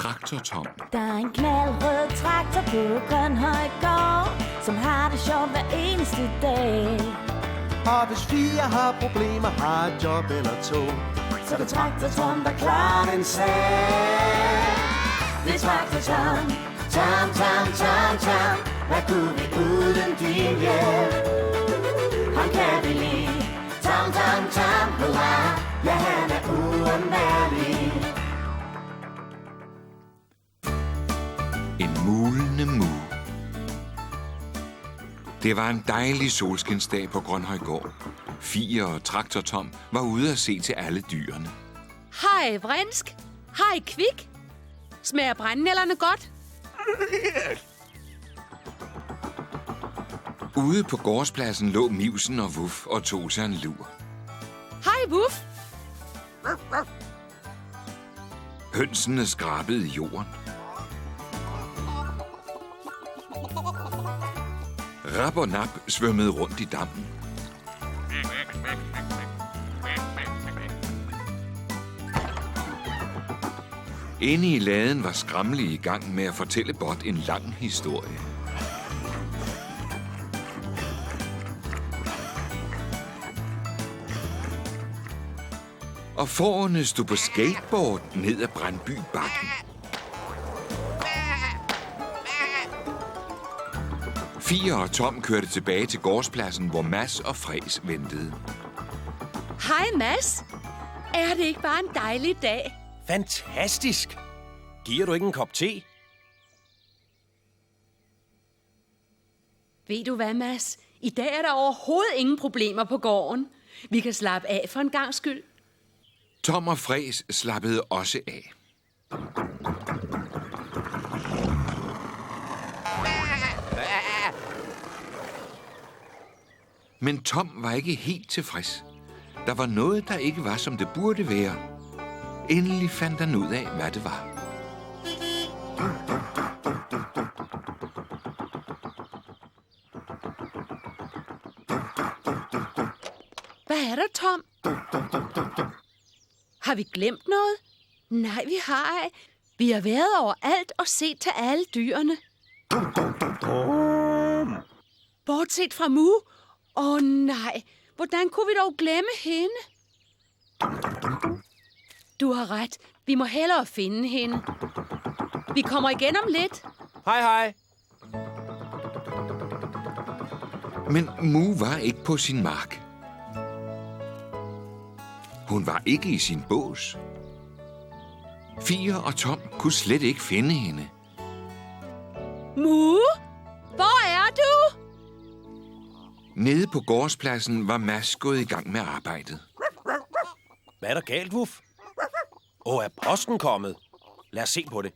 Traktor-Tom. Der er en knaldrød traktor på Grønhøjgård, som har det sjovt hver eneste dag. Og hvis 4 har problemer, har et job eller to, så det er Traktor-Tom, der klarer den sag. Det er Traktor-Tom, Tom, Tom, Tom, Tom. Hvad kunne vi uden din hjælp? Han kan vi lide, Tom, Tom, Tom, hurra. Ja, han er uundværlig. En mulende mu. Det var en dejlig solskinsdag på Grønhøjgård. Fie og Traktor-Tom var ude at se til alle dyrene. Hej, Vrinsk. Hej, Kvik. Smager brændenælderne godt? Ude på gårdspladsen lå Mivsen og Vuff og tog sig en lur. Hej, Vuff. Hønsene skrabede i jorden. Rap og Nap svømmede rundt i dammen. Inde i laden var Skramle i gang med at fortælle Bot en lang historie. Og fårene stod på skateboard ned ad Brandby Bakken. Fie og Tom kørte tilbage til gårdspladsen, hvor Mads og Fræs ventede. Hej, Mads. Er det ikke bare en dejlig dag? Fantastisk! Giver du ikke en kop te? Ved du hvad, Mads? I dag er der overhovedet ingen problemer på gården. Vi kan slappe af for en gangs skyld. Tom og Fræs slappede også af. Men Tom var ikke helt tilfreds. Der var noget, der ikke var, som det burde være. Endelig fandt han ud af, hvad det var. Hvad er der, Tom? Har vi glemt noget? Nej, vi har ej. Vi har været overalt og set til alle dyrene. Bortset fra Mu. Nej, hvordan kunne vi dog glemme hende? Du har ret. Vi må hellere finde hende. Vi kommer igen om lidt. Hej, hej. Men Mu var ikke på sin mark. Hun var ikke i sin bås. Fie og Tom kunne slet ikke finde hende. Mu, hvor er du? Nede på gårdspladsen var Mads gået i gang med arbejdet. Hvad er der galt, Vuff? Er posten kommet? Lad os se på det.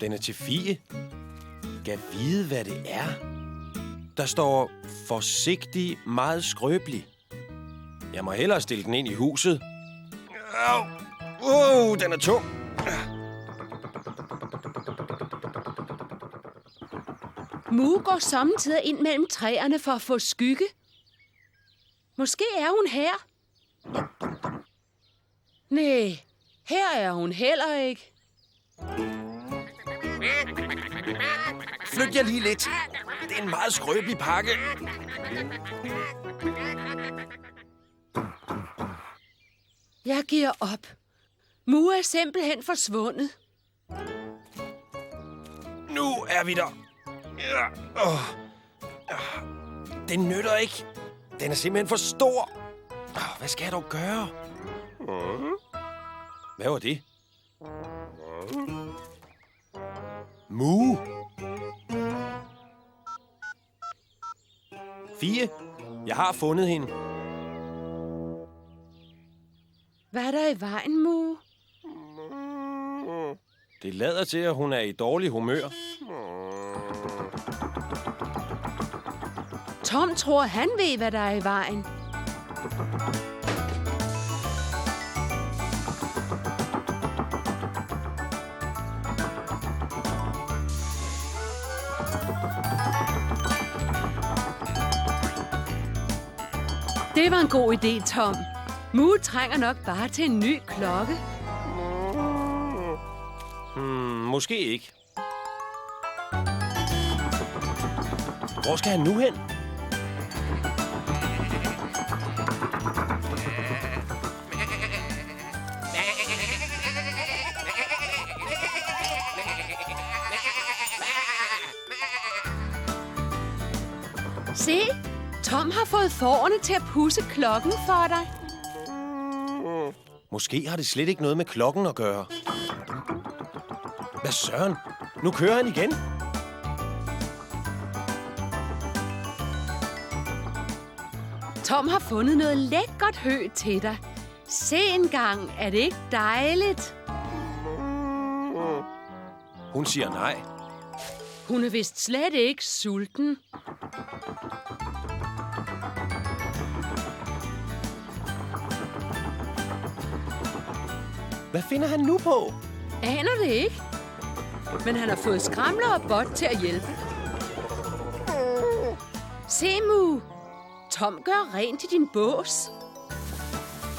Den er til Fie. Kan vide, hvad det er. Der står forsigtig, meget skrøbelig. Jeg må hellere stille den ind i huset. Den er tung. Mu går sommetider ind mellem træerne for at få skygge. Måske er hun her. Nej, her er hun heller ikke. Flyt jer lige lidt. Det er en meget skrøbelig pakke. Jeg giver op. Mu er simpelthen forsvundet. Nu er vi der. Den nytter ikke. Den er simpelthen for stor. Hvad skal jeg dog gøre? Hvad var det? Mu. Fie, jeg har fundet hende. Hvad er der i vejen, Mu? Det lader til, at hun er i dårlig humør. Tom tror, han ved, hvad der er i vejen. Det var en god idé, Tom. Mu trænger nok bare til en ny klokke. måske ikke. Hvor skal han nu hen? Se, Tom har fået fårene til at pudse klokken for dig. Måske har det slet ikke noget med klokken at gøre. Hvad søren? Nu kører han igen. Tom har fundet noget lækkert hø til dig. Se engang, er det ikke dejligt? Hun siger nej. Hun er vist slet ikke sulten. Hvad finder han nu på? Aner det ikke. Men han har fået Skramler og Bot til at hjælpe. Se, Mu. Tom gør rent i din bås.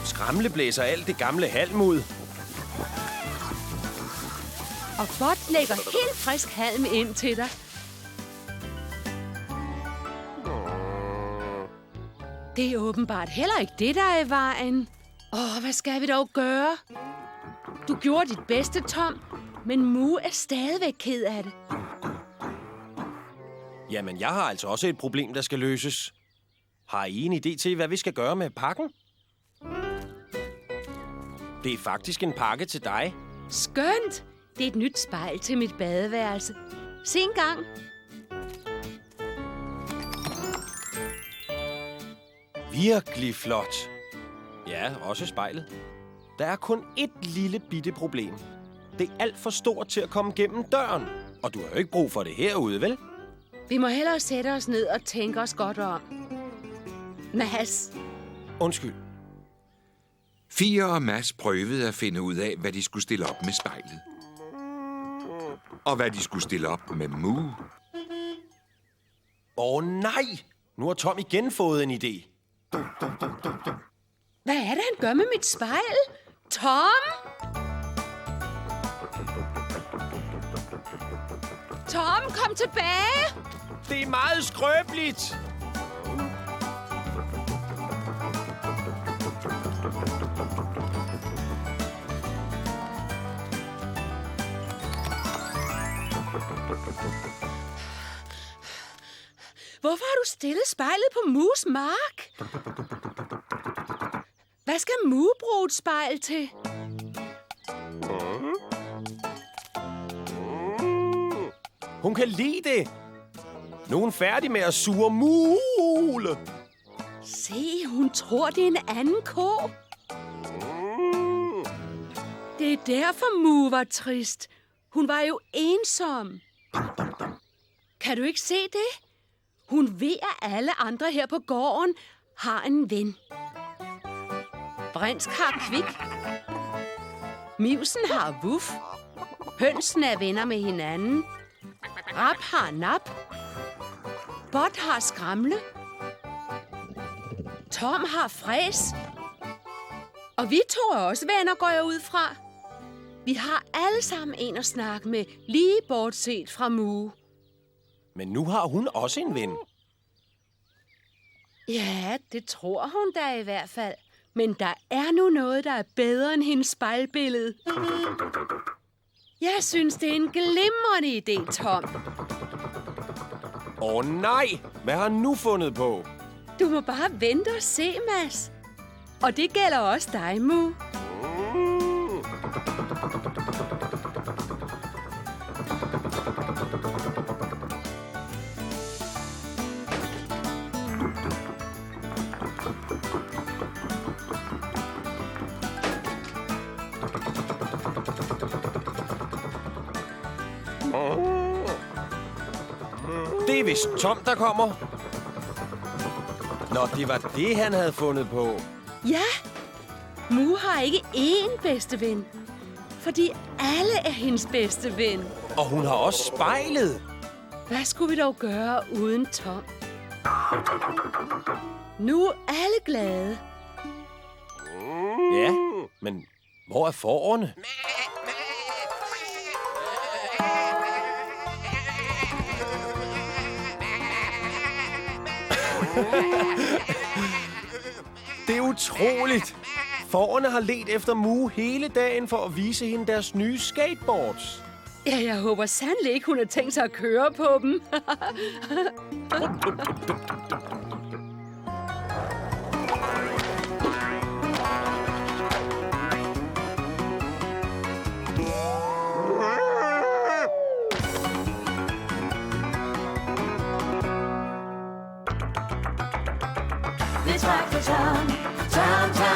Skramle blæser alt det gamle halm ud. Og Bot lægger helt frisk halm ind til dig. Det er åbenbart heller ikke det, der er i vejen. Hvad skal vi dog gøre? Du gjorde dit bedste, Tom, men Mu er stadigvæk ked af det. Jamen, jeg har altså også et problem, der skal løses. Har I en idé til, hvad vi skal gøre med pakken? Det er faktisk en pakke til dig. Skønt! Det er et nyt spejl til mit badeværelse. Se engang. Virkelig flot. Ja, også spejlet. Der er kun ét lille bitte problem. Det er alt for stort til at komme gennem døren. Og du har jo ikke brug for det herude, vel? Vi må hellere sætte os ned og tænke os godt om. Mads. Undskyld. Fie og Mads prøvede at finde ud af, hvad de skulle stille op med spejlet. Og hvad de skulle stille op med Mu. Nej! Nu har Tom igen fået en idé. Hvad er det, han gør med mit spejl? Tom? Tom, kom tilbage! Det er meget skrøbeligt! Hvorfor har du stillet spejlet på Mus mark? Hvad skal Mu bruge et spejl til? Hun kan lide det. Nu er hun færdig med at sure mule. Se, hun tror, det er en anden ko. Det er derfor Mu var trist. Hun var jo ensom. Kan du ikke se det? Hun ved, at alle andre her på gården har en ven. Brinsk har Kvik. Mivsen har Wuff. Hønsen er venner med hinanden. Rap har Nap. Bot har Skramle. Tom har Fræs. Og vi to er også venner, går jeg ud fra. Vi har alle sammen en at snakke med, lige bortset fra Mu. Men nu har hun også en ven. Ja, det tror hun da i hvert fald. Men der er nu noget, der er bedre end hendes spejlbillede. Jeg synes, det er en glimrende idé, Tom. Nej! Hvad har han nu fundet på? Du må bare vente og se, Mads. Og det gælder også dig, Mu. Det er vist Tom, der kommer. Nå, det var det, han havde fundet på. Ja, Mu har ikke én bedste ven. Fordi alle er hendes bedste ven. Og hun har også spejlet. Hvad skulle vi dog gøre uden Tom? Nu er alle glade. Ja, men hvor er fårene? Det er utroligt. Fårene har ledt efter Mu hele dagen for at vise hende deres nye skateboards. Ja, jeg håber sandelig ikke, hun har tænkt sig at køre på dem. Det er Traktortown, town, town.